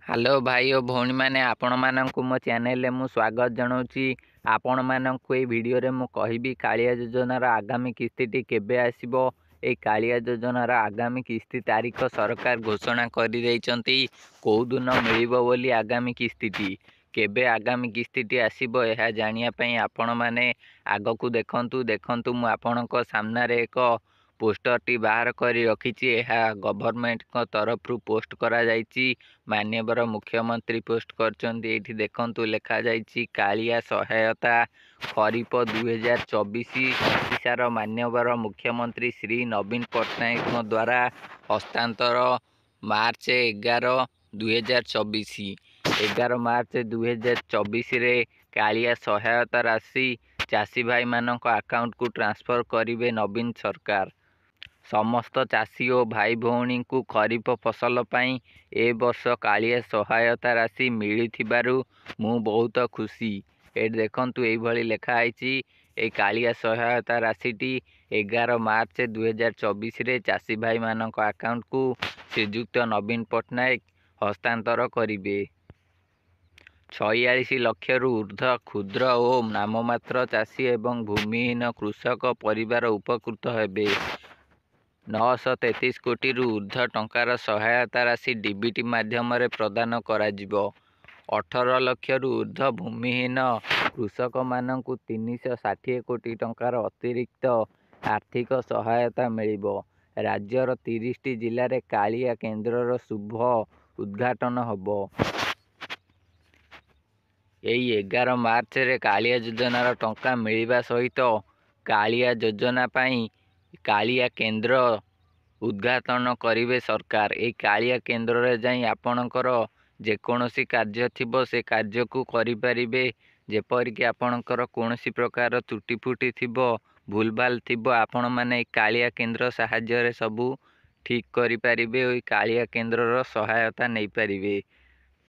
Hello भाई और भौणी मैंने आपण मानक मो चैनल मु स्वागत जनाऊँगी। आपण मानक ये वीडियो रे मु कहबी कालिया योजनार आगामी किस्ती केबे आसीबो। ए कालिया योजनार आगामी किस्ती तारीख सरकार घोषणा कर देइचंती। कौ दिन मिलिबो बोली आगामी किस्ती केबे आगामी किस्ती आसीबो यह जानिया पई आपण माने आगकू देखंतु देखंतु मु आपणक सामने एक पोस्टर टी बाहर कर रखी। गवर्नमेंट तरफ पोस्ट करा जाइछि। माननीय मुख्यमंत्री पोस्ट करछन्ती। एठी देखंतु लेखा जाइछि कालिया सहायता खरीफ 2024 ओडिशार माननीय मुख्यमंत्री श्री नवीन पट्टनायक द्वारा हस्तांतर मार्च 11 2024 11 मार्च 2024 रे कालिया सहायता राशि चाषी भाई मानक अकाउंट को ट्रांसफर करिवे नवीन सरकार। समस्त चाषी और भाई भौणी को खरीफ फसल पाई ए वर्ष कालिया सहायता राशि मिलिथिबारु मु बहुत खुशी। ए देखंतु एई भली लेखा आइछि। ए कालिया सहायता राशिटी 11 मार्च 2024 रे चाषी भाई मानक अकाउंट को श्रीजुक्त नवीन पट्टनायक हस्तांतर करिवे। 46 लाख रु ऊर्ध्व क्षुद्र और नाममात्र चाषी एवं भूमिहीन कृषक परिवार उपकृत हेबे। 933 कोटी रु ऊर्ध्व टंकार सहायता राशि डीबीटी माध्यम प्रदान करा जिवो। 18 लाख रु ऊर्ध्व भूमिहीन कृषक मानकु 360 कोटी टंकार अतिरिक्त आर्थिक सहायता मिलिबो। राज्यर 30 जिले में कालिया केन्द्रर शुभ उद्घाटन हबो। यही 11 मार्च रे कालिया योजनार टंका मिलिबा सहित कालिया योजना पाई कालिया केन्द्र उद्घाटन करिवे सरकार। ए कालिया केन्द्र रे जाई आपणकर जेकोसी कार्य थिबो से कार्य को करि परिबे। जेपरिक आपणकर कोनोसी प्रकार त्रुटि फुटी थिबो भूलभाल थिबो आपण माने कालिया केन्द्र साहाय्य रे सबू ठीक करि परिबे। ओई कालिया केन्द्र रो सहायता नै परिबे।